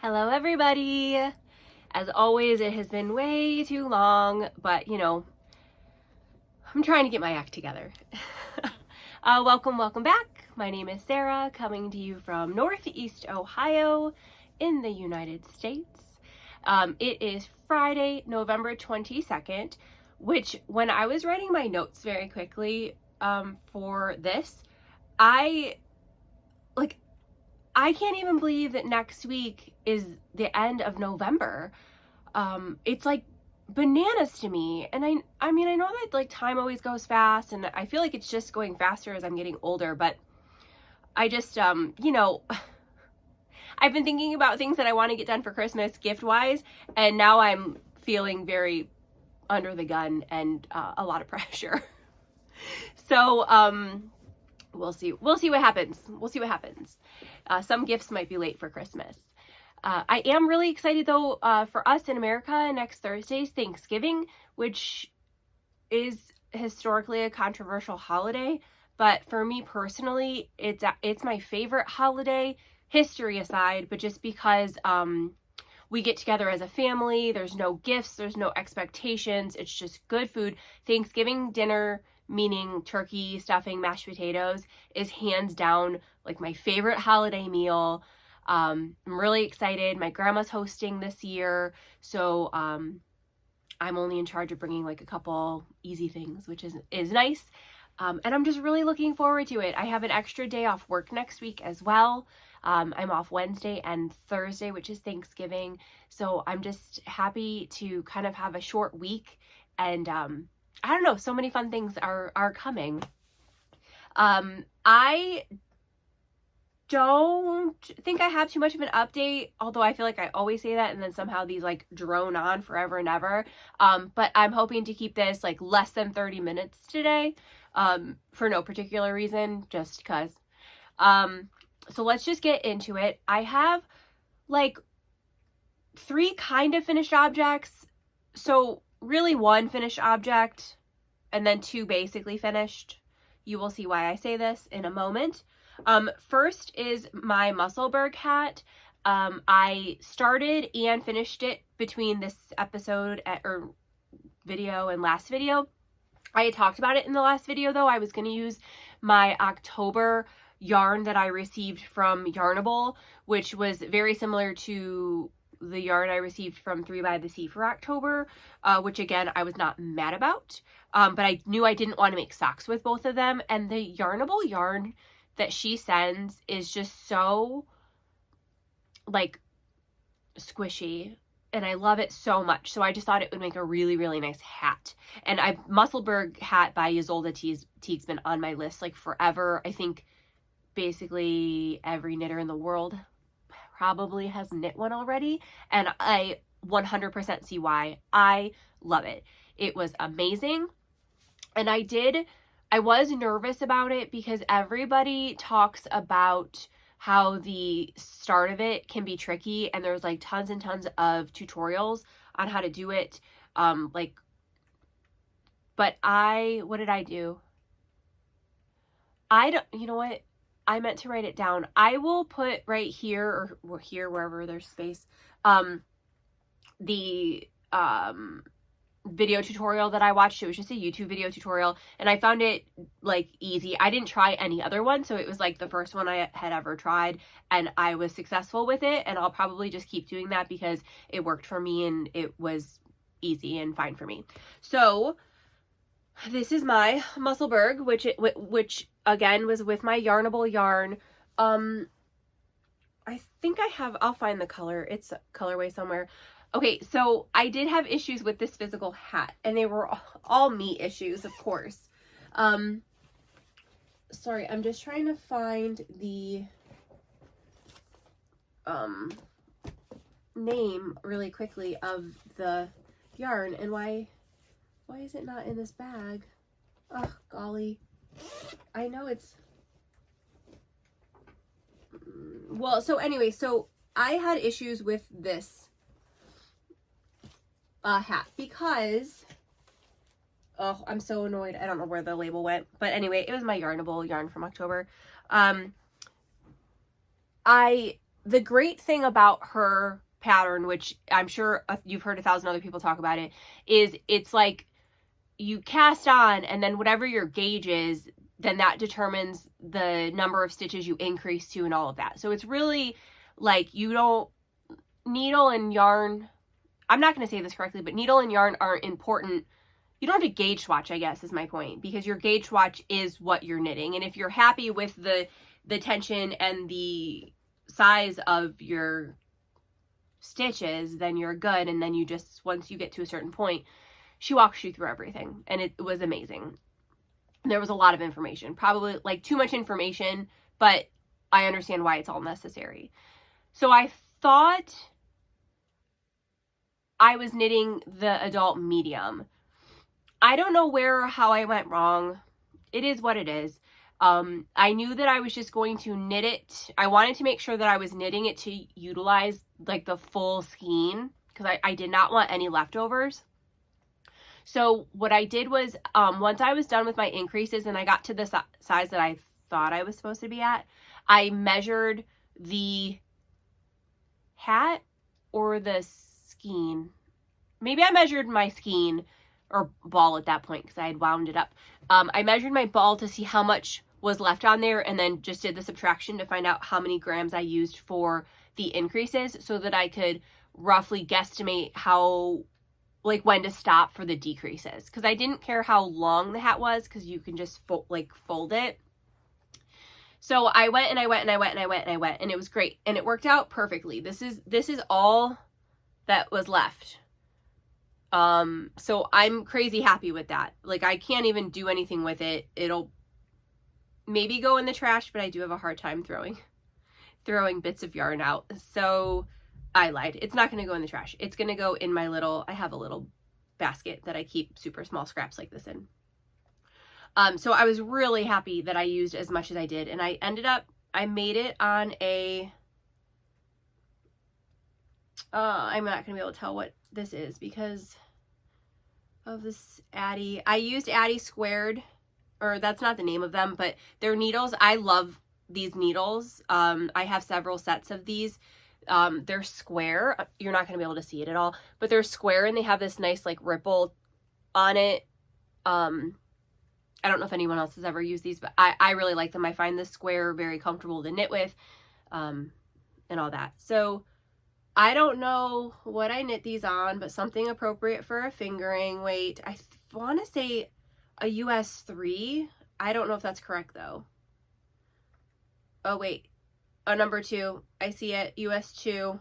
Hello everybody! As always, it has been way too long, but you know, I'm trying to get my act together. Welcome back. My name is Sarah, coming to you from Northeast Ohio in the United States. It is Friday, November 22nd, which when I was writing my notes very quickly for this, I can't even believe that next week is the end of November. It's like bananas to me. And I mean, I know that like time always goes fast and I feel like it's just going faster as I'm getting older, but I just, you know, I've been thinking about things that I want to get done for Christmas gift wise. And now I'm feeling very under the gun and a lot of pressure. So, we'll see what happens. Some gifts might be late for Christmas. I am really excited though, for us in America, next Thursday's Thanksgiving, which is historically a controversial holiday, but for me personally, it's my favorite holiday, history aside, but just because we get together as a family, there's no gifts, there's no expectations, it's just good food. Thanksgiving dinner, meaning turkey, stuffing, mashed potatoes, is hands down like my favorite holiday meal. I'm really excited. My grandma's hosting this year, so I'm only in charge of bringing like a couple easy things, which is nice. And I'm just really looking forward to it. I have an extra day off work next week as well. I'm off Wednesday and Thursday, which is Thanksgiving. So I'm just happy to kind of have a short week, and I don't know, so many fun things are coming. I don't think I have too much of an update, although I feel like I always say that and then somehow these like drone on forever and ever. But I'm hoping to keep this like less than 30 minutes today, for no particular reason, just because. So let's just get into it. I have like 3 kind of finished objects. So really 1 finished object and then 2 basically finished. You will see why I say this in a moment. First is my Musselburgh hat. I started and finished it between this episode or video and last video. I had talked about it in the last video though. I was going to use my October yarn that I received from Yarnable, which was very similar to the yarn I received from 3 by the Sea for October, which again, I was not mad about. But I knew I didn't want to make socks with both of them. And the Yarnable yarn that she sends is just so like squishy. And I love it so much. So I just thought it would make a really, really nice hat. And Musselburgh hat by Ysolda Teague's been on my list like forever. I think basically every knitter in the world probably has knit one already, and I 100% see why. I love it. It was amazing. And I was nervous about it because everybody talks about how the start of it can be tricky, and there's like tons and tons of tutorials on how to do it. But what did I do? You know what? I meant to write it down. I will put right here or here, wherever there's space, the video tutorial that I watched. It was just a YouTube video tutorial and I found it like easy. I didn't try any other one, so it was like the first one I had ever tried and I was successful with it, and I'll probably just keep doing that because it worked for me and it was easy and fine for me. So this is my Musselburgh, which again was with my Yarnable yarn. I think I'll find the color. It's colorway somewhere. Okay, so I did have issues with this physical hat, and they were all me issues, of course. Sorry, I'm just trying to find the name really quickly of the yarn, and why is it not in this bag? Oh, golly. I know it's... Well, so anyway, so I had issues with this hat because... Oh, I'm so annoyed. I don't know where the label went. But anyway, it was my Yarnable yarn from October. I the great thing about her pattern, which I'm sure you've heard 1,000 other people talk about it, is it's like you cast on, and then whatever your gauge is, then that determines the number of stitches you increase to and all of that. So it's really like you don't, needle and yarn, I'm not going to say this correctly, but needle and yarn aren't important. You don't have to gauge swatch, I guess, is my point, because your gauge swatch is what you're knitting. And if you're happy with the tension and the size of your stitches, then you're good. And then you just, once you get to a certain point, she walks you through everything. And it was amazing. There was a lot of information, probably like too much information, but I understand why it's all necessary. So I thought I was knitting the adult medium. I don't know where or how I went wrong. It is what it is. I knew that I was just going to knit it. I wanted to make sure that I was knitting it to utilize like the full skein, because I did not want any leftovers. So what I did was, once I was done with my increases and I got to the size that I thought I was supposed to be at, I measured the hat or the skein. Maybe I measured my skein or ball at that point because I had wound it up. I measured my ball to see how much was left on there, and then just did the subtraction to find out how many grams I used for the increases, so that I could roughly guesstimate how, like, when to stop for the decreases, because I didn't care how long the hat was, because you can just fold it. So I went and I went and I went and I went and I went, and it was great, and it worked out perfectly. This is all that was left. So I'm crazy happy with that. Like, I can't even do anything with it. It'll maybe go in the trash, but I do have a hard time throwing bits of yarn out. So I lied. It's not going to go in the trash. It's going to go in my I have a little basket that I keep super small scraps like this in. So I was really happy that I used as much as I did, and I made it on a, I'm not going to be able to tell what this is because of this Addy. I used Addy Squared, or that's not the name of them, but they're needles. I love these needles. I have several sets of these. They're square. You're not going to be able to see it at all, but they're square, and they have this nice like ripple on it. I don't know if anyone else has ever used these, but I really like them. I find the square very comfortable to knit with, and all that. So I don't know what I knit these on, but something appropriate for a fingering weight. I want to say a US 3. I don't know if that's correct though. Oh wait, a number 2. I see it, US 2.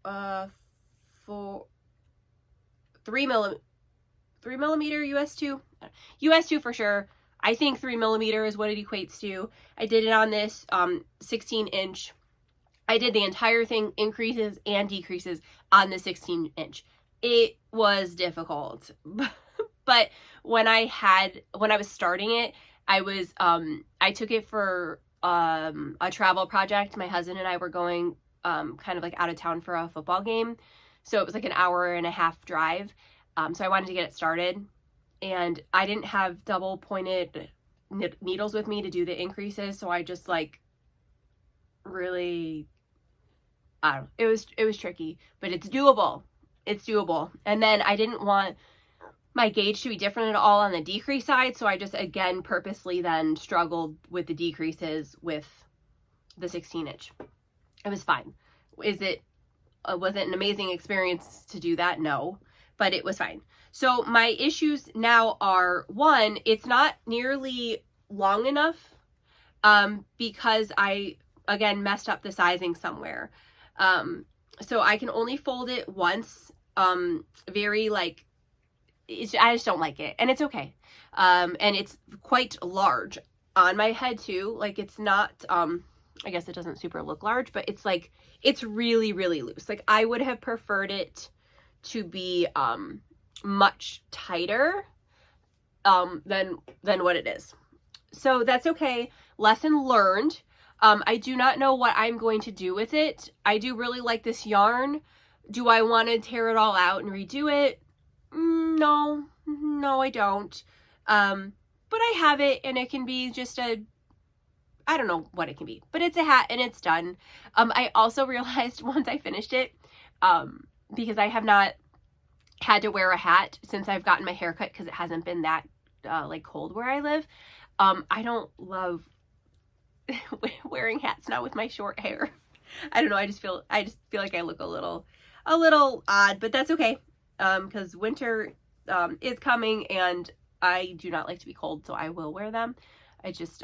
3 millimeter US 2. US 2 for sure. I think 3 millimeter is what it equates to. I did it on this 16 inch. I did the entire thing, increases and decreases, on the 16 inch. It was difficult, but when I was starting it, I took it for a travel project. My husband and I were going kind of like out of town for a football game. So it was like an hour and a half drive. So I wanted to get it started, and I didn't have double pointed needles with me to do the increases. So I just like really, I don't know, it was tricky, but it's doable. It's doable. And then I didn't want my gauge to be different at all on the decrease side. So I just, again, purposely then struggled with the decreases with the 16 inch. It was fine. Was it an amazing experience to do that? No, but it was fine. So my issues now are, one, it's not nearly long enough, because I, again, messed up the sizing somewhere. So I can only fold it once, very like, I just don't like it, and it's okay. And it's quite large on my head too. Like, it's not, I guess it doesn't super look large, but it's like, it's really, really loose. Like, I would have preferred it to be, much tighter, than what it is. So that's okay. Lesson learned. I do not know what I'm going to do with it. I do really like this yarn. Do I want to tear it all out and redo it? No, I don't. But I have it, and it can be just I don't know what it can be, but it's a hat and it's done. I also realized once I finished it, because I have not had to wear a hat since I've gotten my hair cut because it hasn't been that like cold where I live. I don't love wearing hats now with my short hair. I don't know. I just feel like I look a little odd, but that's okay. Because winter is coming and I do not like to be cold, so I will wear them. I just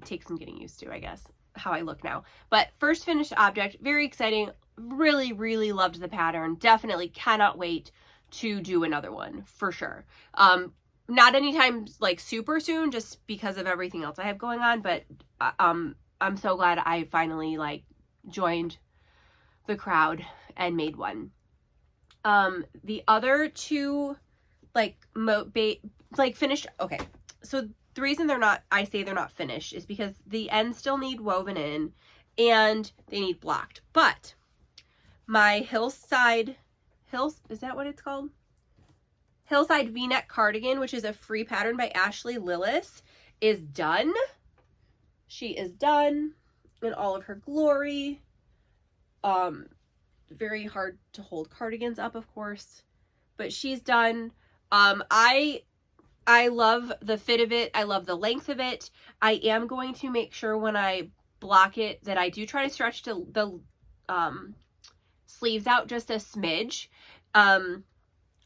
take some getting used to, I guess, how I look now. But first finished object, very exciting. Really, really loved the pattern. Definitely cannot wait to do another one for sure. Not anytime like super soon, just because of everything else I have going on, but I'm so glad I finally like joined the crowd and made one. The other two like finished. Okay, so the reason I say they're not finished is because the ends still need woven in and they need blocked. But my Hillside, is that what it's called? Hillside V-neck cardigan, which is a free pattern by Ashley Lillis, is done. She is done in all of her glory. Very hard to hold cardigans up, of course, but she's done. I love the fit of it. I love the length of it. I am going to make sure when I block it that I do try to stretch the sleeves out just a smidge.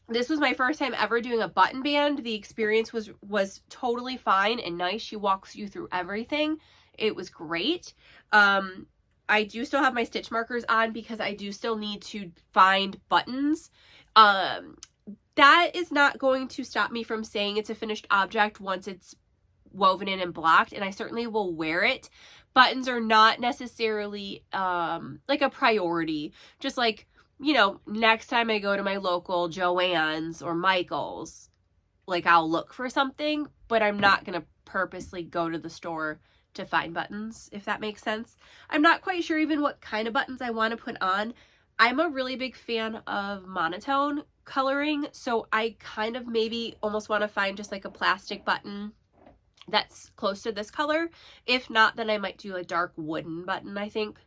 This was my first time ever doing a button band. The experience was totally fine and nice. She walks you through everything. It was great. I do still have my stitch markers on because I do still need to find buttons. That is not going to stop me from saying it's a finished object once it's woven in and blocked, and I certainly will wear it. Buttons are not necessarily like a priority. Just like, you know, next time I go to my local Joann's or Michael's, like I'll look for something, but I'm not going to purposely go to the store to find buttons, if that makes sense. I'm not quite sure even what kind of buttons I want to put on. I'm a really big fan of monotone coloring, so I kind of maybe almost want to find just like a plastic button that's close to this color. If not, then I might do a dark wooden button, I think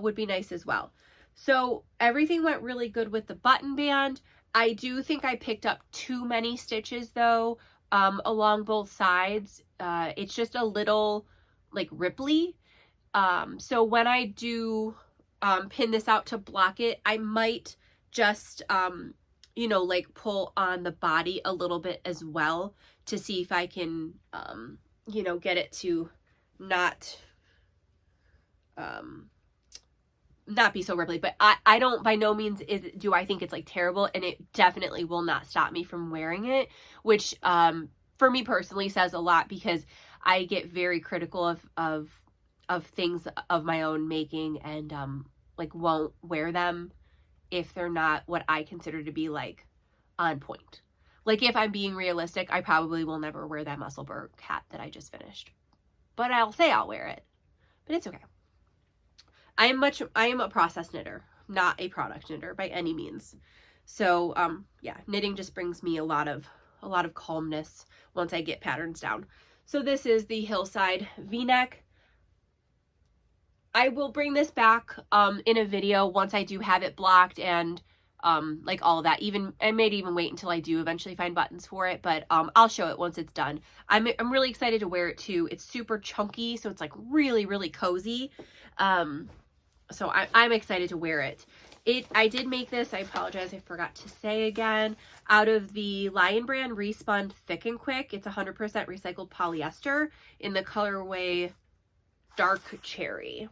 would be nice as well. So everything went really good with the button band. I do think I picked up too many stitches though, along both sides. It's just a little like ripply. So when I do pin this out to block it, I might just, you know, like pull on the body a little bit as well to see if I can, you know, get it to not be so ripply. But I don't, by no means do I think it's like terrible, and it definitely will not stop me from wearing it, which for me personally says a lot, because I get very critical of things of my own making, and like won't wear them if they're not what I consider to be like on point. Like if I'm being realistic, I probably will never wear that Musselburgh hat that I just finished, but I'll say I'll wear it, but it's okay. I am a process knitter, not a product knitter by any means. So yeah, knitting just brings me a lot of calmness once I get patterns down. So this is the Hillside V-neck. I will bring this back in a video once I do have it blocked and like all of that. I may even wait until I do eventually find buttons for it, but I'll show it once it's done. I'm really excited to wear it too. It's super chunky, so it's like really, really cozy. So I'm excited to wear it. I did make this, I apologize, I forgot to say again, out of the Lion Brand Respun Thick and Quick. It's 100% recycled polyester in the colorway Dark Cherry.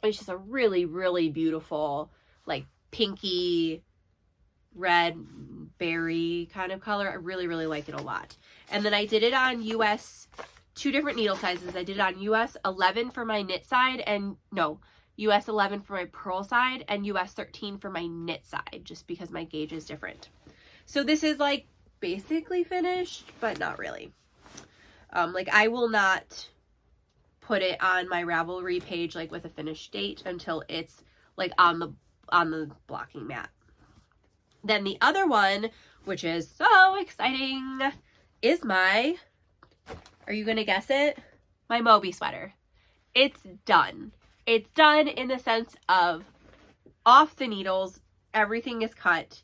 It's just a really, really beautiful, like pinky, red, berry kind of color. I really, really like it a lot. And then I did it on US, 2 different needle sizes. I did it on US 11 for my knit side, and no, US 11 for my purl side, and US 13 for my knit side, just because my gauge is different. So this is like basically finished, but not really. Like I will not put it on my Ravelry page like with a finished date until it's like on the blocking mat. Then the other one, which is so exciting, is my, are you gonna guess it? my Moby sweater. It's done. It's done in the sense of off the needles, everything is cut.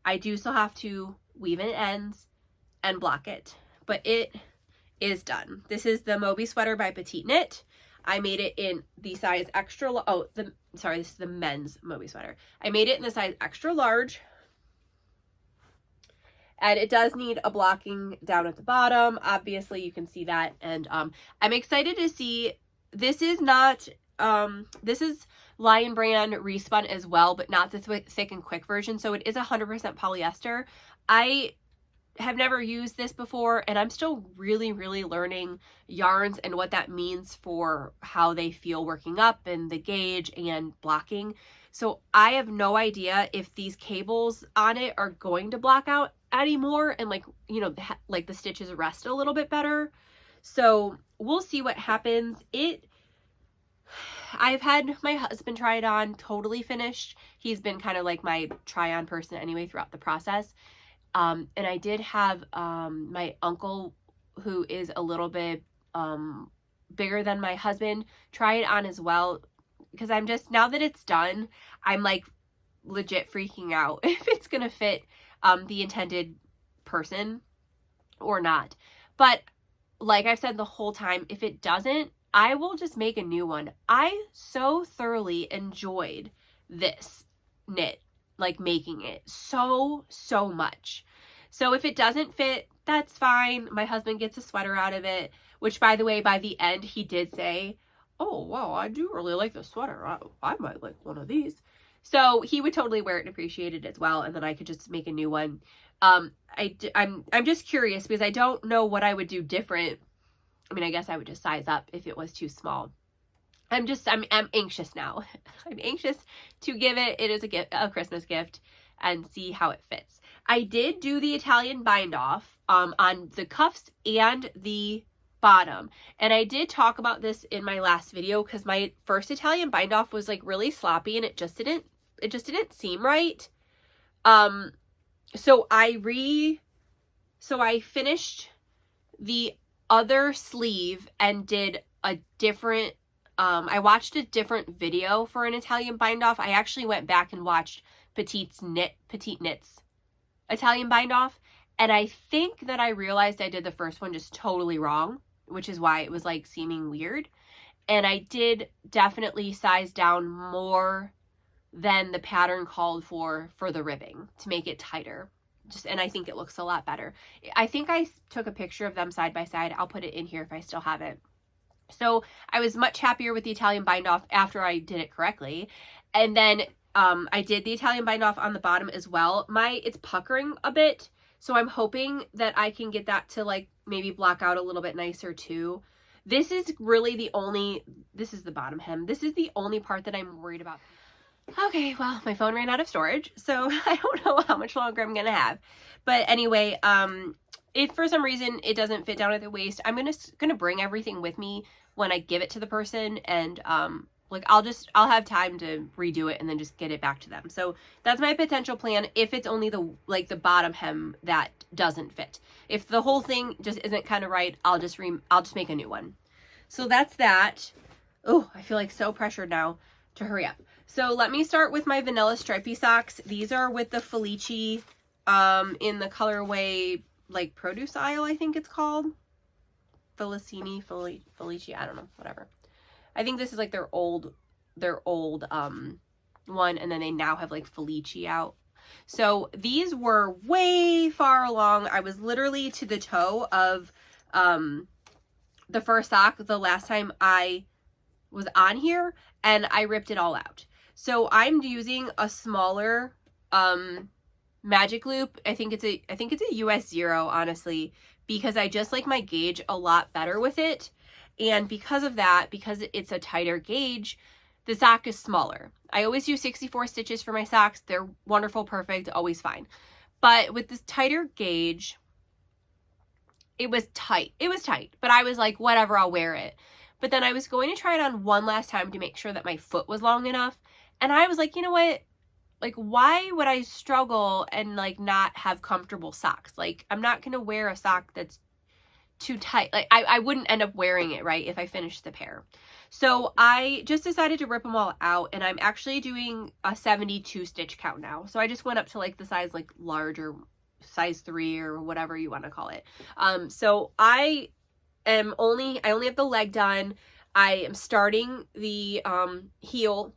I do still have to weave in ends and block it, but it is done. This is the Moby sweater by PetiteKnit. I made it in the size extra, this is the men's Moby sweater. I made it in the size extra large. And it does need a blocking down at the bottom. Obviously, you can see that. And I'm excited to see, this is not, this is Lion Brand respun as well, but not the thick and quick version. So it is 100% polyester. I have never used this before, and I'm still really, really learning yarns and what that means for how they feel working up and the gauge and blocking. So I have no idea if these cables on it are going to block out anymore and like, you know, like the stitches rest a little bit better. So we'll see what happens. I've had my husband try it on, totally finished. He's been kind of like my try on person anyway throughout the process. And I did have my uncle, who is a little bit bigger than my husband, try it on as well, because I'm just, now that it's done, I'm like legit freaking out if it's gonna fit the intended person or not. But like I've said the whole time, if it doesn't, I will just make a new one. I so thoroughly enjoyed this knit, like making it so much. So if it doesn't fit, that's fine. My husband gets a sweater out of it, which, by the way, by the end he did say, oh wow, I do really like the sweater, I might like one of these. So he would totally wear it and appreciate it as well, and then I could just make a new one. I'm just curious because I don't know what I would do different. I mean, I guess I would just size up if it was too small. I'm anxious now. I'm anxious to give it. It is a Christmas gift, and see how it fits. I did do the Italian bind off on the cuffs and the bottom, and I did talk about this in my last video because my first Italian bind off was like really sloppy and it just didn't seem right. So I finished the other sleeve and did a different, I watched a different video for an Italian bind off. I actually went back and watched PetiteKnit's Italian bind off, and I think that I realized I did the first one just totally wrong, which is why it was like seeming weird. And I did definitely size down more than the pattern called for the ribbing to make it tighter. And I think it looks a lot better. I think I took a picture of them side by side. I'll put it in here if I still have it. So I was much happier with the Italian bind off after I did it correctly. And then I did the Italian bind off on the bottom as well. It's puckering a bit, so I'm hoping that I can get that to like maybe block out a little bit nicer too. This is really this is the bottom hem. This is the only part that I'm worried about. Okay, well, my phone ran out of storage, so I don't know how much longer I'm gonna have. But anyway, if for some reason it doesn't fit down at the waist, I'm gonna bring everything with me when I give it to the person, and like I'll have time to redo it and then just get it back to them. So that's my potential plan if it's only the bottom hem that doesn't fit. If the whole thing just isn't kind of right, I'll just make a new one. So that's that. Oh, I feel like so pressured now to hurry up. So let me start with my vanilla stripy socks. These are with the Felici in the colorway like produce aisle, I think it's called. Felici, I don't know, whatever. I think this is like their old one, and then they now have like Felici out. So these were way far along. I was literally to the toe of the first sock the last time I was on here, and I ripped it all out. So I'm using a smaller magic loop. I think it's a US 0, honestly, because I just like my gauge a lot better with it. And because of that, because it's a tighter gauge, the sock is smaller. I always use 64 stitches for my socks. They're wonderful, perfect, always fine. But with this tighter gauge, it was tight. It was tight, but I was like, whatever, I'll wear it. But then I was going to try it on one last time to make sure that my foot was long enough. And I was like, you know what? Like, why would I struggle and like not have comfortable socks? Like, I'm not going to wear a sock that's too tight. Like I wouldn't end up wearing it, right, if I finished the pair. So I just decided to rip them all out, and I'm actually doing a 72 stitch count now. So I just went up to like the size like large or size 3 or whatever you want to call it. So I only have the leg done. I am starting the heel,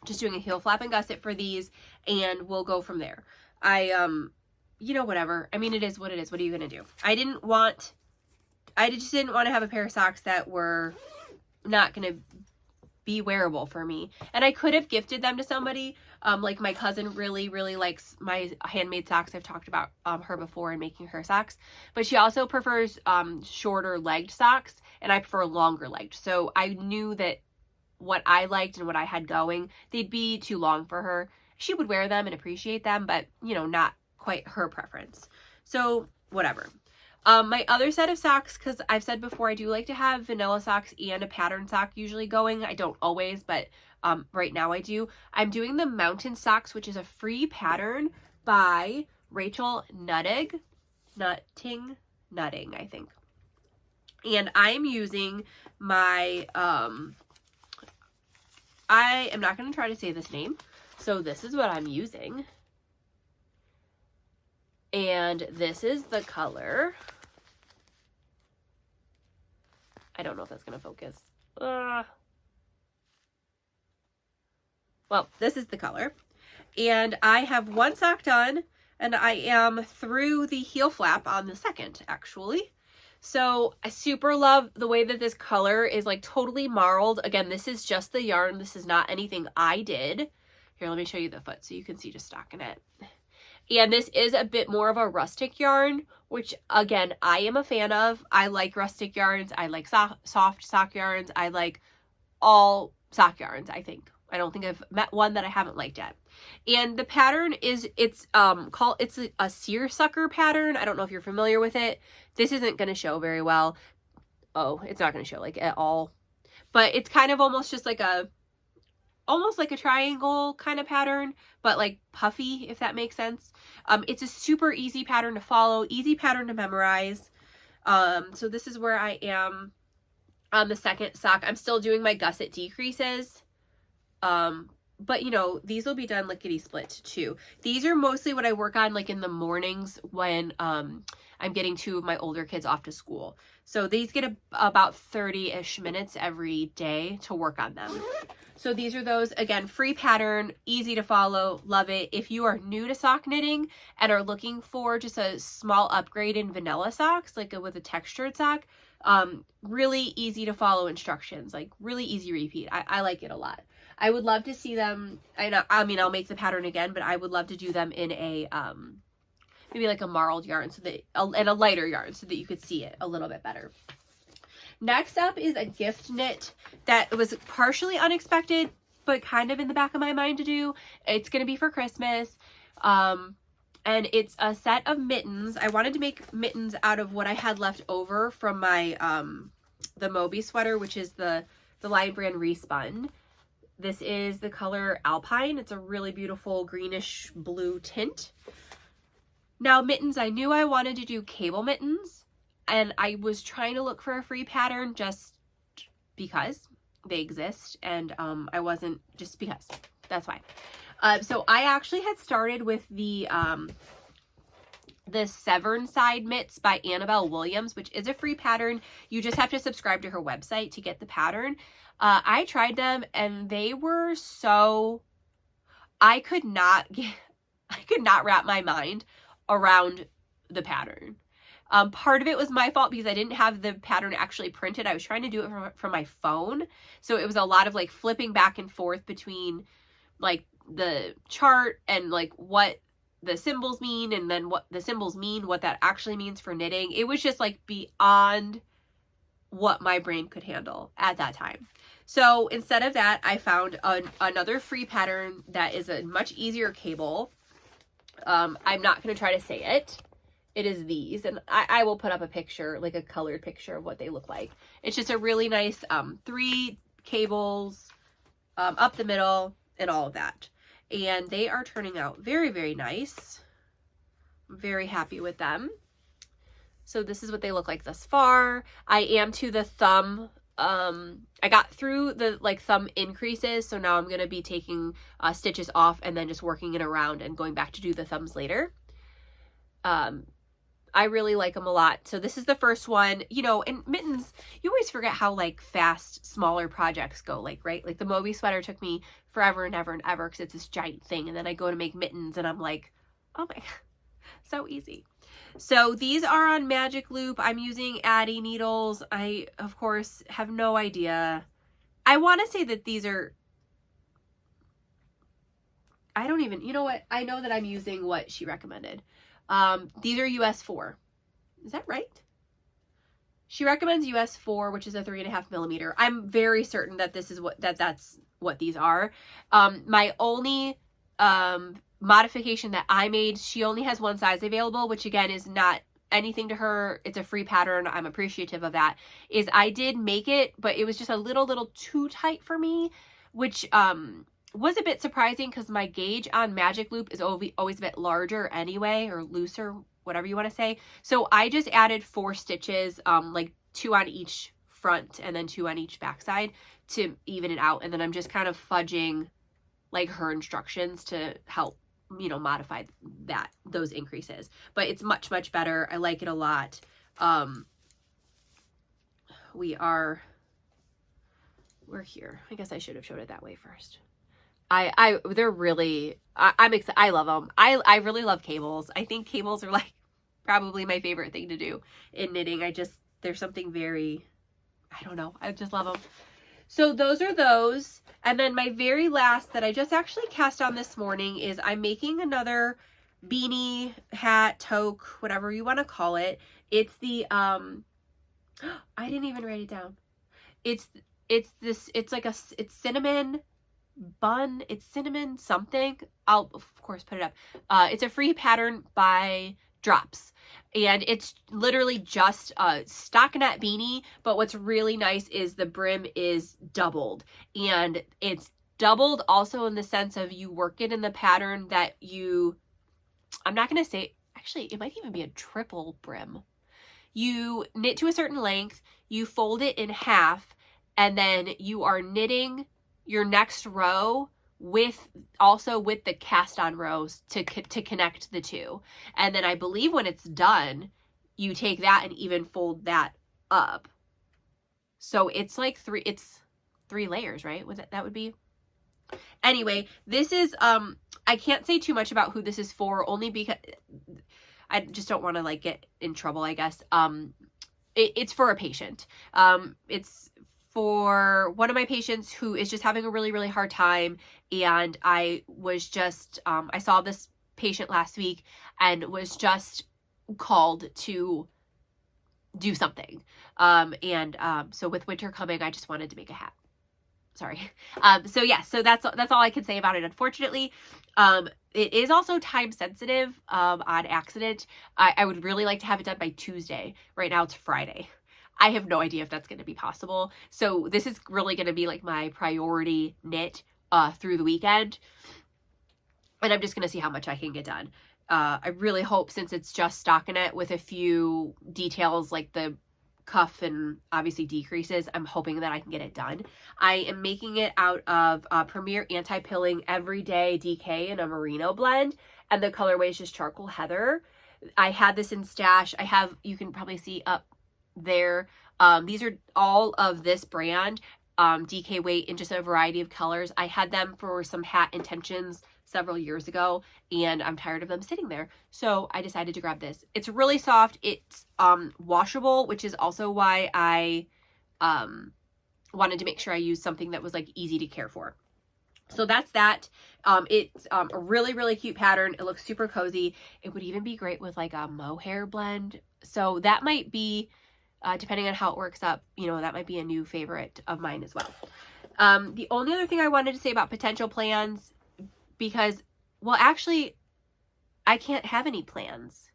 just doing a heel flap and gusset for these, and we'll go from there. You know, whatever. I mean, it is what it is. What are you gonna do? I just didn't want to have a pair of socks that were not gonna be wearable for me. And I could have gifted them to somebody. Like my cousin really likes my handmade socks. I've talked about her before and making her socks, but she also prefers shorter legged socks, and I prefer longer legged. So I knew that what I liked and what I had going, they'd be too long for her. She would wear them and appreciate them, but you know, not quite her preference. So whatever. My other set of socks, because I've said before, I do like to have vanilla socks and a pattern sock usually going. I don't always, but right now I do. I'm doing the mountain socks, which is a free pattern by Rachel Nutting, I think. And I'm using my, I am not going to try to say this name. So this is what I'm using. And this is the color. I don't know if that's going to focus. Well, this is the color. And I have one sock done, and I am through the heel flap on the second, actually. So I super love the way that this color is like totally marled. Again, this is just the yarn. This is not anything I did. Here, let me show you the foot so you can see just stockinette. And this is a bit more of a rustic yarn, which again, I am a fan of. I like rustic yarns. I like soft sock yarns. I like all sock yarns, I think. I don't think I've met one that I haven't liked yet. And the pattern is, it's a seersucker pattern. I don't know if you're familiar with it. This isn't going to show very well. Oh, it's not going to show like at all. But it's kind of almost just like almost like a triangle kind of pattern, but like puffy, if that makes sense. It's a super easy pattern to follow, easy pattern to memorize. So this is where I am on the second sock. I'm still doing my gusset decreases. But you know, these will be done lickety split too. These are mostly what I work on like in the mornings when I'm getting two of my older kids off to school. So these get about 30-ish minutes every day to work on them. So these are those, again, free pattern, easy to follow, love it. If you are new to sock knitting and are looking for just a small upgrade in vanilla socks, like with a textured sock, really easy to follow instructions, like really easy repeat. I like it a lot. I would love to see them, I mean, I'll make the pattern again, but I would love to do them in a, maybe like a marled yarn, so that, and a lighter yarn so that you could see it a little bit better. Next up is a gift knit that was partially unexpected, but kind of in the back of my mind to do. It's going to be for Christmas. And it's a set of mittens. I wanted to make mittens out of what I had left over from my, the Moby sweater, which is the Lion Brand Respun. This is the color Alpine. It's a really beautiful greenish blue tint. Now mittens, I knew I wanted to do cable mittens. And I was trying to look for a free pattern just because they exist, and I wasn't, just because. That's why. So I actually had started with the Severnside mitts by Annabel Williams, which is a free pattern. You just have to subscribe to her website to get the pattern. I tried them, and they were so, I could not wrap my mind around the pattern. Part of it was my fault because I didn't have the pattern actually printed. I was trying to do it from my phone. So it was a lot of like flipping back and forth between like the chart and like what the symbols mean, and then what the symbols mean, what that actually means for knitting. It was just like beyond what my brain could handle at that time. So instead of that, I found another free pattern that is a much easier cable. I'm not going to try to say it. It is these, and I will put up a picture, like a colored picture of what they look like. It's just a really nice 3 cables up the middle and all of that. And they are turning out very, very nice. I'm very happy with them. So this is what they look like thus far. I am to the thumb. I got through the like thumb increases, so now I'm going to be taking stitches off and then just working it around and going back to do the thumbs later. I really like them a lot. So this is the first one, you know, and Mittens, you always forget how like fast smaller projects go, like, right? Like the Moby sweater took me forever and ever and ever because it's this giant thing. And then I go to make Mittens and I'm like, oh my God, so easy. So these are on Magic Loop. I'm using Addy needles. I, of course, have no idea. I want to say that these are, I don't even, you know what? I know that I'm using what she recommended. These are US 4. Is that right? She recommends US 4, which is a 3.5 millimeter. I'm very certain that this is that's what these are. My only, modification that I made, she only has one size available, which again is not anything to her. It's a free pattern. I'm appreciative of that. Is I did make it, but it was just a little too tight for me, which, was a bit surprising because my gauge on Magic Loop is always a bit larger anyway, or looser, whatever you want to say. So I just added 4 stitches, like 2 on each front and then 2 on each backside to even it out. And then I'm just kind of fudging like her instructions to help, you know, modify those increases. But it's much, much better. I like it a lot. We're here. I guess I should have showed it that way first. They're really, I'm excited. I love them. I really love cables. I think cables are like probably my favorite thing to do in knitting. There's something very, I don't know. I just love them. So those are those. And then my very last that I just actually cast on this morning is I'm making another beanie, hat, toque, whatever you want to call it. It's the, I didn't even write it down. It's cinnamon bun. It's cinnamon something. I'll of course put it up. It's a free pattern by Drops, and it's literally just a stockinette beanie, but what's really nice is the brim is doubled, and it's doubled also in the sense of you work it in the pattern that I'm not going to say, actually it might even be a triple brim. You knit to a certain length, you fold it in half, and then you are knitting your next row with the cast on rows to connect the two. And then I believe when it's done, you take that and even fold that up. So it's like 3 layers, right? That would be. Anyway, this is, I can't say too much about who this is for, only because I just don't want to like get in trouble, I guess. It's for a patient. It's for one of my patients who is just having a really, really hard time. And I was just, I saw this patient last week and was just called to do something. So with winter coming, I just wanted to make a hat. Sorry. So yeah, so that's all I can say about it, unfortunately. It is also time sensitive, on accident. I would really like to have it done by Tuesday. Right now it's Friday. I have no idea if that's going to be possible. So this is really going to be like my priority knit, through the weekend. And I'm just going to see how much I can get done. I really hope, since it's just stockinette with a few details like the cuff and obviously decreases, I'm hoping that I can get it done. I am making it out of Premier Anti-Pilling Everyday DK in a merino blend, and the colorway is just Charcoal Heather. I had this in stash. You can probably see up there. These are all of this brand, DK weight, in just a variety of colors. I had them for some hat intentions several years ago, and I'm tired of them sitting there, so I decided to grab this. It's really soft. It's washable, which is also why I wanted to make sure I used something that was like easy to care for. So that's that. It's a really, really cute pattern. It looks super cozy. It would even be great with like a mohair blend. So that might be, depending on how it works up, you know, that might be a new favorite of mine as well. The only other thing I wanted to say about potential plans, because, well, actually, I can't have any plans.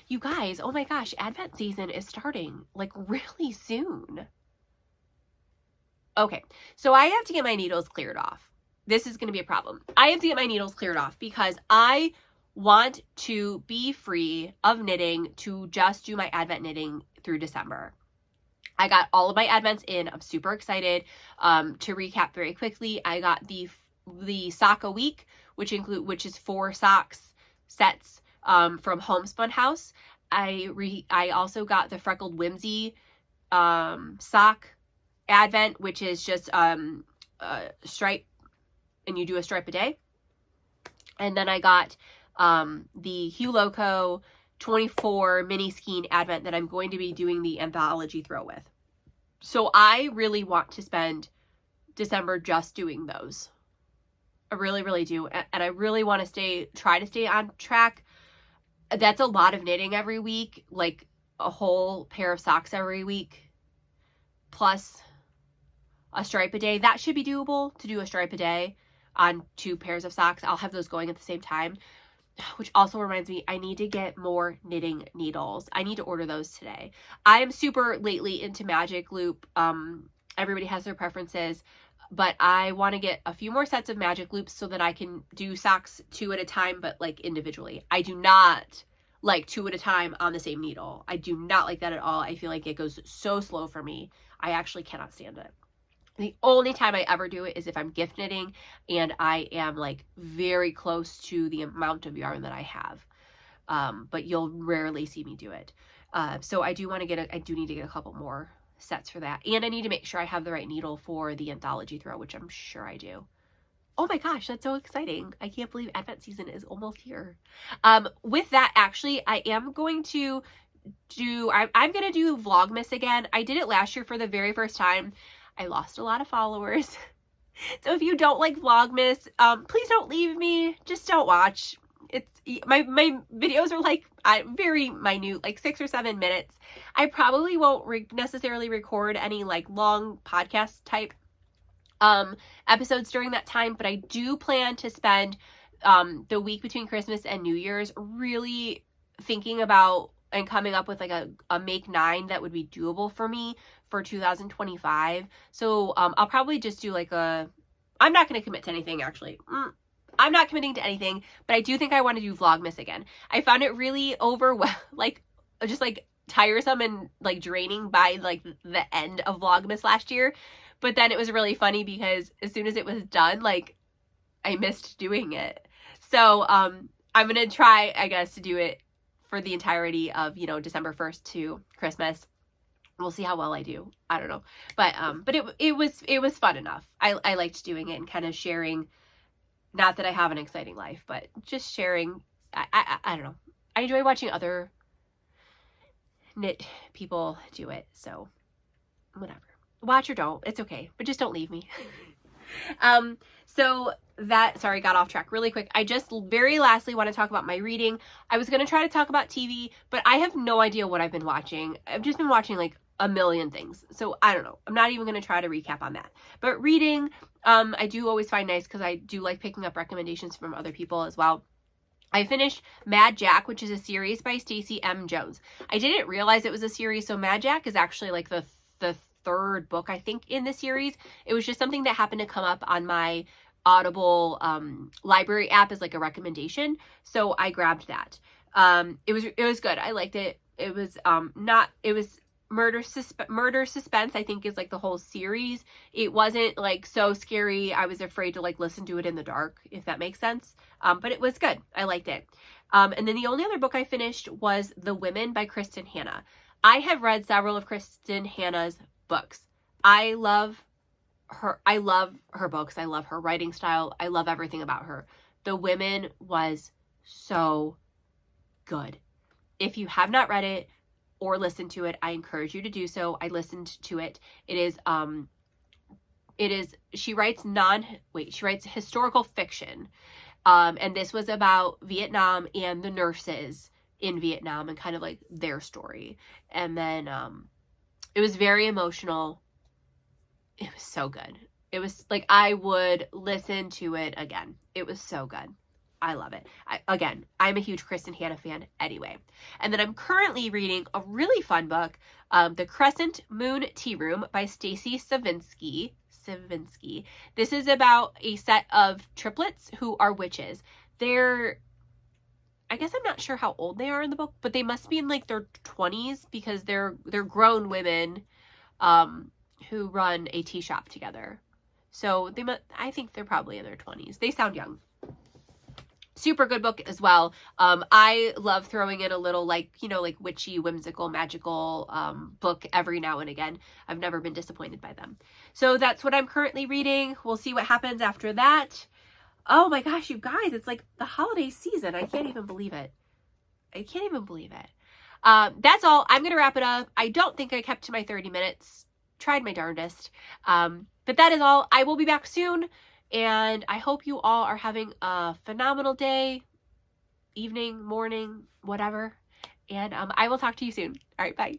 You guys, oh my gosh, Advent season is starting like really soon. Okay, so I have to get my needles cleared off. This is going to be a problem. I have to get my needles cleared off because I want to be free of knitting to just do my Advent knitting through December. I got all of my Advents in. I'm super excited. To recap very quickly, I got the sock a week, which is 4 socks sets from Homespun House. I also got the Freckled Whimsy sock Advent, which is just a stripe, and you do a stripe a day. And then I got the Hugh Loco 24 mini skein Advent that I'm going to be doing the Anthology throw with. So I really want to spend December just doing those. I really, really do. And I really want to try to stay on track. That's a lot of knitting every week, like a whole pair of socks every week, plus a stripe a day. That should be doable, to do a stripe a day on 2 pairs of socks. I'll have those going at the same time, which also reminds me, I need to get more knitting needles. I need to order those today. I am super lately into Magic Loop. Everybody has their preferences, but I want to get a few more sets of Magic Loops so that I can do socks 2 at a time, but like individually. I do not like 2 at a time on the same needle. I do not like that at all. I feel like it goes so slow for me. I actually cannot stand it. The only time I ever do it is if I'm gift knitting and I am like very close to the amount of yarn that I have. But you'll rarely see me do it. So I do need to get a couple more sets for that. And I need to make sure I have the right needle for the Anthology throw, which I'm sure I do. Oh my gosh, that's so exciting. I can't believe Advent season is almost here. With that, actually, I am going to I'm going to do Vlogmas again. I did it last year for the very first time. I lost a lot of followers. So if you don't like Vlogmas, please don't leave me. Just don't watch. It's my videos are like very minute, like 6 or 7 minutes. I probably won't necessarily record any like long podcast type episodes during that time, but I do plan to spend the week between Christmas and New Year's really thinking about and coming up with like a make 9 that would be doable for me for 2025. So I'll probably just do like I'm not going to commit to anything actually. I'm not committing to anything, but I do think I want to do Vlogmas again. I found it really just tiresome and like draining by like the end of Vlogmas last year. But then it was really funny because as soon as it was done, like I missed doing it. So I'm going to try, I guess, to do it for the entirety of, December 1st to Christmas. We'll see how well I do. I don't know. But it was fun enough. I liked doing it and kind of sharing, not that I have an exciting life, but just sharing. I don't know. I enjoy watching other knit people do it. So whatever. Watch or don't. It's okay. But just don't leave me. Sorry, got off track really quick. I just very lastly want to talk about my reading. I was going to try to talk about TV, but I have no idea what I've been watching. I've just been watching like a million things. So I don't know. I'm not even going to try to recap on that. But reading, I do always find nice because I do like picking up recommendations from other people as well. I finished Mad Jack, which is a series by Stacey M. Jones. I didn't realize it was a series. So Mad Jack is actually like the 3rd book, I think, in the series. It was just something that happened to come up on my Audible library app as like a recommendation. So I grabbed that. It was good. I liked it. It was murder suspense, I think, is like the whole series. It wasn't like so scary. I was afraid to like listen to it in the dark, if that makes sense. But it was good. I liked it. And then the only other book I finished was The Women by Kristen Hanna. I have read several of Kristen Hanna's books. I love her books. I love her writing style. I love everything about her. The Women was so good. If you have not read it or listened to it, I encourage you to do so. I listened to it. She writes historical fiction. And this was about Vietnam and the nurses in Vietnam and kind of like their story. And then it was very emotional. It was so good. It was like I would listen to it again. It was so good. I love it. I'm a huge Kristen Hanna fan anyway. And then I'm currently reading a really fun book, The Crescent Moon Tea Room by Stacy Severnside. This is about a set of triplets who are witches. They're I guess I'm not sure how old they are in the book, but they must be in like their 20s because they're grown women who run a tea shop together. So I think they're probably in their 20s. They sound young. Super good book as well. I love throwing in a little like, you know, like witchy, whimsical, magical book every now and again. I've never been disappointed by them. So that's what I'm currently reading. We'll see what happens after that. Oh my gosh, you guys, it's like the holiday season. I can't even believe it. I can't even believe it. That's all. I'm going to wrap it up. I don't think I kept to my 30 minutes. Tried my darndest. But that is all. I will be back soon. And I hope you all are having a phenomenal day, evening, morning, whatever. And I will talk to you soon. All right, bye.